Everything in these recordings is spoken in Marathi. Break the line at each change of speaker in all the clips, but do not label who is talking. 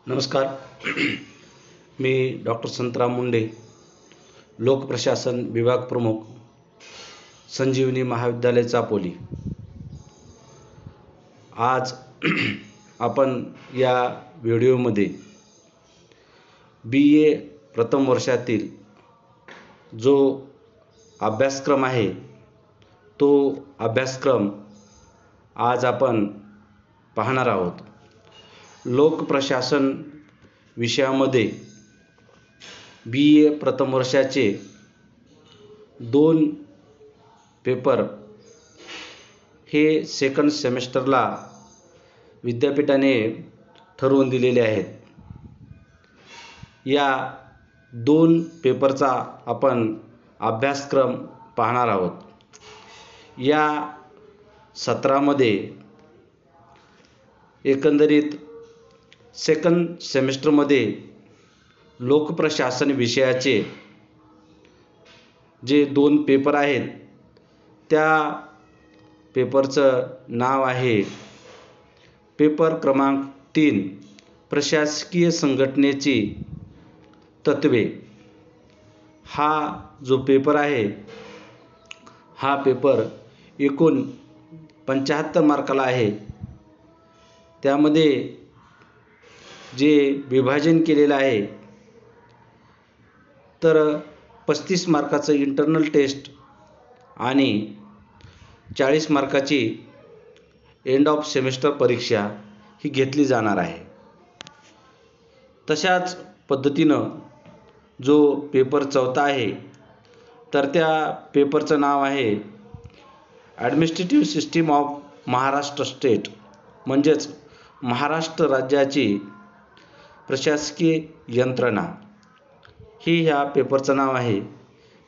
नमस्कार. मी डॉक्टर संतराम मुंडे, लोकप्रशासन विभाग प्रमुख, संजीवनी महाविद्यालय चापोली. आज आपण या व्हिडिओमध्ये BA प्रथम वर्षातील जो अभ्यासक्रम आहे तो अभ्यासक्रम आज आपण पाहणार आहोत. लोकप्रशासन विषयामध्ये BA प्रथम वर्षाचे 2 पेपर हे सेकंड सेमेस्टरला विद्यापीठाने ठरवून दिलेले आहेत. या 2 पेपरचा आपण अभ्यासक्रम पाहणार आहोत. या सत्रामध्ये एकंदरीत सेकंड सेमेस्टरमध्ये लोकप्रशासन विषयाचे जे 2 पेपर आहेत त्या पेपरचं नाव आहे पेपर क्रमांक 3 प्रशासकीय संघटनेची तत्त्वे. हा जो पेपर आहे हा पेपर एकूण 75 मार्काला आहे. त्यामध्ये जे विभाजन केलेलं आहे तर 35 मार्काचं इंटरनल टेस्ट आणि 40 मार्काची एंड ऑफ सेमेस्टर परीक्षा ही घेतली जाणार आहे. तशाच पद्धतीनं जो पेपर 4था आहे तर त्या पेपरचं नाव आहे administrative system of Maharashtra state, म्हणजेच महाराष्ट्र राज्याची प्रशासकीय यंत्रणा ही ह्या पेपरचं नाव आहे.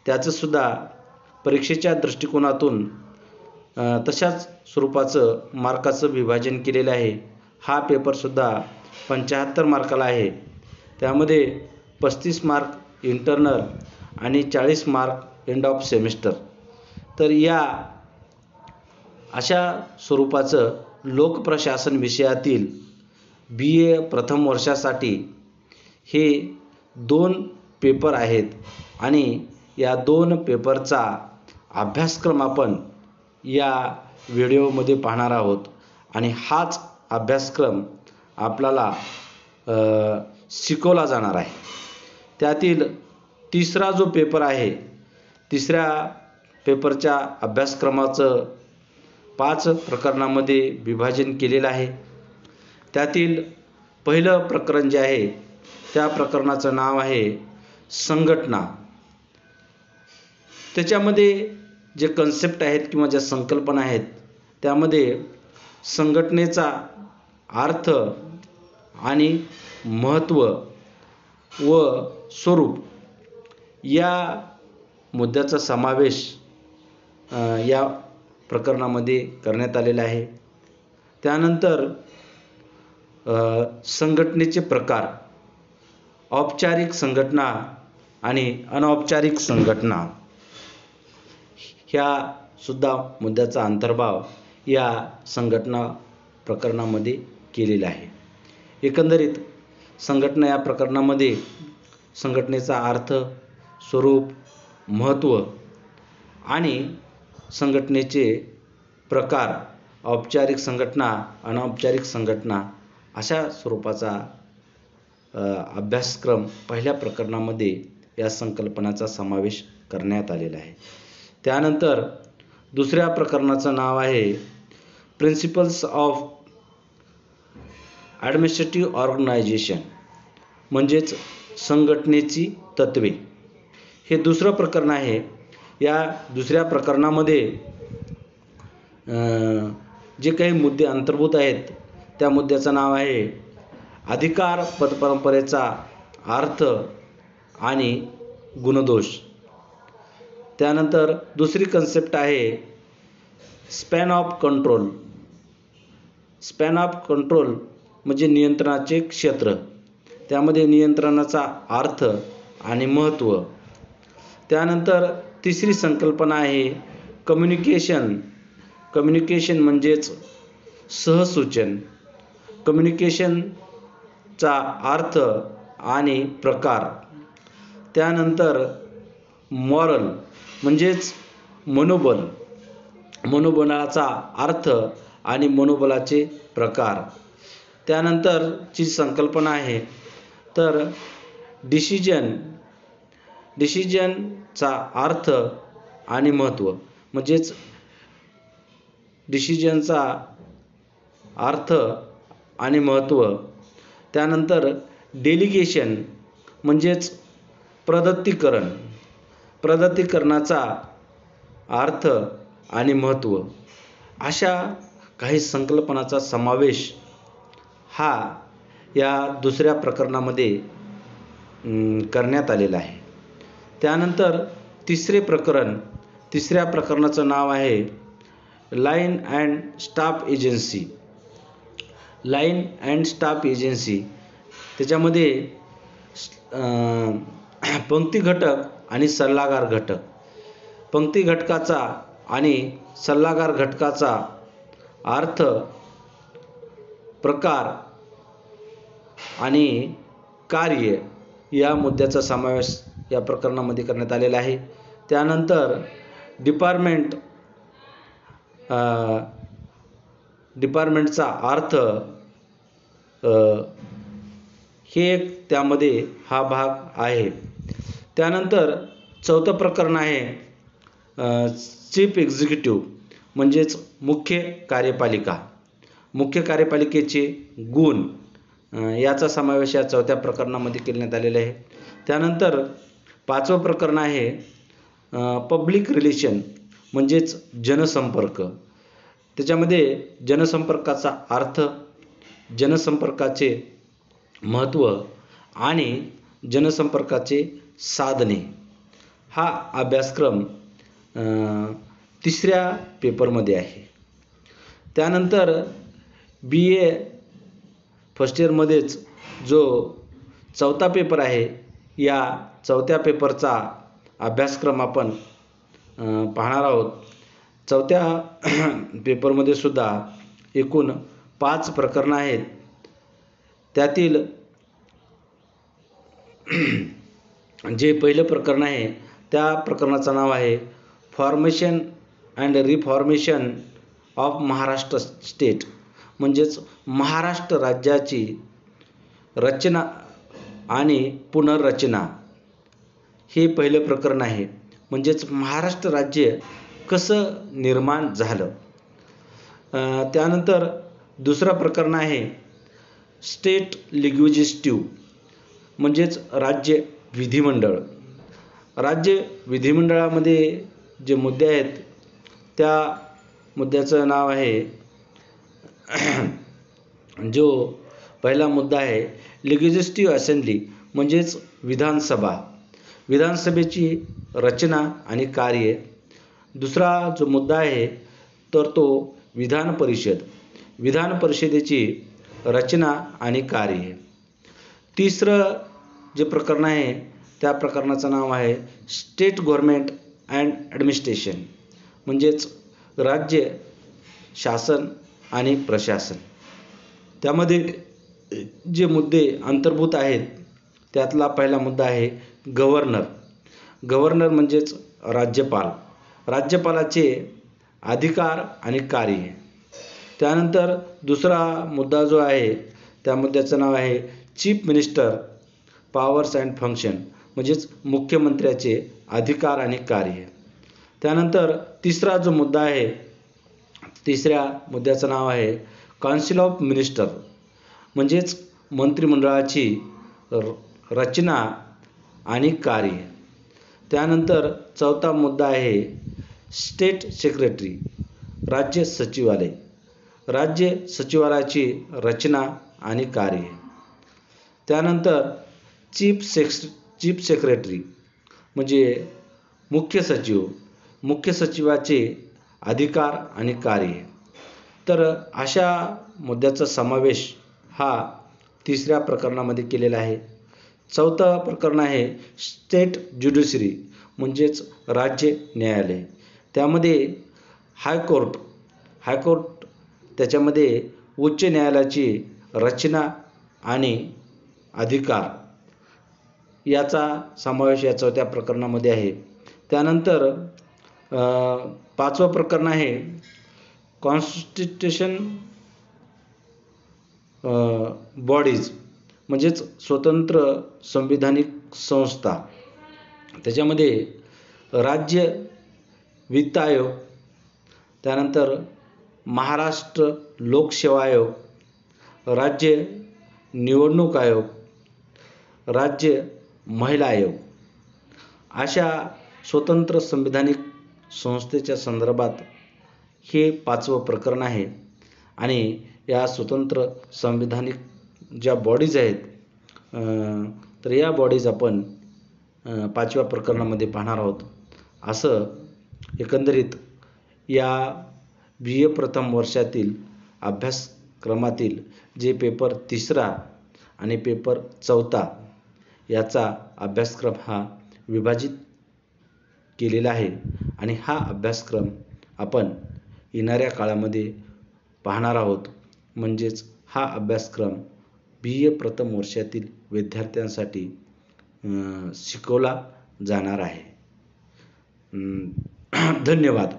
त्याचंसुद्धा परीक्षेच्या दृष्टिकोनातून तशाच स्वरूपाचं मार्काचं विभाजन केलेलं आहे. हा पेपरसुद्धा 75 मार्काला आहे. त्यामध्ये 35 मार्क इंटरनल आणि 40 मार्क एंड ऑफ सेमेस्टर. तर या अशा स्वरूपाचं लोकप्रशासन विषयातील BA प्रथम वर्षासाठी हे 2 पेपर आहेत आणि या 2 पेपरचा अभ्यासक्रम आपण या व्हिडिओमध्ये पाहणार आहोत. आणि हाच अभ्यासक्रम आपल्याला शिकवला जाणार आहे. त्यातील 3रा जो पेपर आहे, 3ऱ्या पेपरच्या अभ्यासक्रमाचं 5 प्रकरणामध्ये विभाजन केलेलं आहे. त्यातील पहिलं प्रकरण जे आहे त्या प्रकरणाचं नाव आहे संघटना. त्याच्यामध्ये जे कन्सेप्ट आहेत किंवा ज्या संकल्पना आहेत त्यामध्ये संघटनेचा अर्थ आणि महत्त्व व स्वरूप या मुद्द्याचा समावेश या प्रकरणामध्ये करण्यात आलेला आहे. त्यानंतर संघटनेचे प्रकार, औपचारिक संघटना आणि अनौपचारिक संघटना ह्या सुद्धा मुद्द्याचा अंतर्भाव या संघटना प्रकरणामध्ये केलेला आहे. एकंदरीत संघटना या प्रकरणामध्ये संघटनेचा अर्थ, स्वरूप, महत्त्व आणि संघटनेचे प्रकार, औपचारिक संघटना, अनौपचारिक संघटना अशा स्वरूपाचा अभ्यासक्रम पहिल्या प्रकरणामध्ये या संकल्पनाचा समावेश करण्यात आलेला आहे. त्यानंतर 2ऱ्या प्रकरणाचं नाव आहे प्रिन्सिपल्स ऑफ ॲडमिनिस्ट्रेटिव्ह ऑर्गनायझेशन, म्हणजेच संघटनेची तत्त्वे. हे 2रं प्रकरण आहे. या 2ऱ्या प्रकरणामध्ये जे काही मुद्दे अंतर्भूत आहेत त्या मुद्द्याचं नाव आहे अधिकार पदपरंपरेचा अर्थ आणि गुणदोष. त्यानंतर 2री कन्सेप्ट आहे span of control. Span of control म्हणजे नियंत्रणाचे क्षेत्र. त्यामध्ये नियंत्रणाचा अर्थ आणि महत्त्व. त्यानंतर 3री संकल्पना आहे कम्युनिकेशन. कम्युनिकेशन म्हणजेच सहसूचन. कम्युनिकेशन चा अर्थ आणि प्रकार. त्यानंतर मॉरल म्हणजेच मनोबल, मनोबलाचा अर्थ आणि मनोबलाचे प्रकार. त्यानंतरची संकल्पना आहे तर डिसिजनचा अर्थ आणि महत्त्व, म्हणजेच डिसिजनचा अर्थ आणि महत्त्व. त्यानंतर डेलिगेशन म्हणजेच प्रदत्तीकरणाचा अर्थ आणि महत्त्व. अशा काही संकल्पनाचा समावेश हा या दुसऱ्या प्रकरणामध्ये करण्यात आलेला आहे. त्यानंतर तिसऱ्या प्रकरणाचं नाव आहे line and staff agency. Line and staff agency त्याच्यामध्ये पंक्ती घटक आणि सल्लागार घटक. पंक्ती घटकाचा आणि सल्लागार घटकाचा अर्थ, प्रकार आणि कार्य या मुद्द्याचा समावेश या प्रकरणामध्ये करण्यात आलेला आहे. त्यानंतर डिपार्टमेंटचा अर्थ हे एक त्यामध्ये हा भाग आहे. त्यानंतर चौथं प्रकरण आहे चीफ एक्झिक्युटिव्ह म्हणजेच मुख्य कार्यपालिकेचे गुण याचा समावेश या चौथ्या प्रकरणामध्ये करण्यात आलेला आहे. त्यानंतर पाचवं प्रकरण आहे पब्लिक रिलेशन म्हणजेच जनसंपर्क. त्याच्यामध्ये जनसंपर्काचा अर्थ, जनसंपर्काचे महत्त्व आणि जनसंपर्काचे साधने हा अभ्यासक्रम तिसऱ्या पेपरमध्ये आहे. त्यानंतर BA फर्स्ट इयरमध्येच जो चौथा पेपर आहे, या चौथ्या पेपरचा अभ्यासक्रम आपण पाहणार आहोत. चौथ्या पेपरमध्ये सुद्धा एकूण 5 प्रकरणं आहेत. त्यातील जे पहिलं प्रकरण आहे त्या प्रकरणाचं नाव आहे formation and reformation of Maharashtra state, म्हणजेच महाराष्ट्र राज्याची रचना आणि पुनर्रचना. हे पहिलं प्रकरण आहे, म्हणजेच महाराष्ट्र राज्य कसं निर्माण झालं. त्यानंतर दुसरं प्रकरण आहे स्टेट लेजिस्लेटिव्ह म्हणजेच राज्य विधिमंडळ. राज्य विधिमंडळामध्ये जे मुद्दे आहेत त्या मुद्द्याचं नाव आहे जो पहिला मुद्दा आहे लेजिस्लेटिव्ह असेंब्ली म्हणजेच विधानसभा, विधानसभेची रचना आणि कार्य. दुसरा जो मुद्दा आहे तर तो विधान परिषद, विधान परिषदेची रचना आणि कार्य. तिसरं जे प्रकरण आहे त्या प्रकरणाचं नाव आहे स्टेट गव्हर्नमेंट अँड ॲडमिनिस्ट्रेशन म्हणजेच राज्य शासन आणि प्रशासन. त्यामध्ये जे मुद्दे अंतर्भूत आहेत त्यातला पहिला मुद्दा आहे गव्हर्नर. गव्हर्नर म्हणजेच राज्यपाल, राज्यपालाचे अधिकार आणि कार्य. त्यानंतर दुसरा मुद्दा जो आहे त्या मुद्द्याचं नाव आहे chief minister powers and function म्हणजेच मुख्यमंत्र्याचे अधिकार आणि कार्य. त्यानंतर तिसरा जो मुद्दा आहे, तिसऱ्या मुद्द्याचं नाव आहे काउन्सिल ऑफ मिनिस्टर म्हणजेच मंत्रिमंडळाची रचना आणि कार्य. त्यानंतर चौथा मुद्दा आहे स्टेट सेक्रेटरी, राज्य सचिवालय, राज्य सचिवालयाची रचना आणि कार्य. त्यानंतर चीफ सेक्रेटरी म्हणजे मुख्य सचिव, मुख्य सचिवाचे अधिकार आणि कार्य. तर अशा मुद्द्याचा समावेश हा तिसऱ्या प्रकरणामध्ये केलेला आहे. चौथं प्रकरण आहे स्टेट ज्युडिशरी म्हणजेच राज्य न्यायालय. त्यामध्ये हायकोर्ट त्याच्यामध्ये उच्च न्यायालयाची रचना आणि अधिकार याचा समावेश या 4थ्या प्रकरणामध्ये आहे. त्यानंतर 5वं प्रकरण आहे कॉन्स्टिट्यूशन बॉडीज म्हणजेच स्वतंत्र संविधानिक संस्था. त्याच्यामध्ये राज्य वित्त आयोग, त्यानंतर महाराष्ट्र लोकसेवा आयोग, राज्य निवडणूक आयोग, राज्य महिला आयोग अशा स्वतंत्र संविधानिक संस्थेच्या संदर्भात हे 5वं प्रकरण आहे. आणि या स्वतंत्र संविधानिक ज्या बॉडीज आहेत तर या बॉडीज आपण 5व्या प्रकरणामध्ये पाहणार आहोत. असं एकंदरीत या BA प्रथम वर्षातील अभ्यासक्रमातील जे पेपर 3रा आणि पेपर 4था याचा अभ्यासक्रम हा विभाजित केलेला आहे. आणि हा अभ्यासक्रम आपण येणाऱ्या काळामध्ये पाहणार आहोत. म्हणजेच हा अभ्यासक्रम BA प्रथम वर्षातील विद्यार्थ्यांसाठी शिकवला जाणार आहे. धन्यवाद.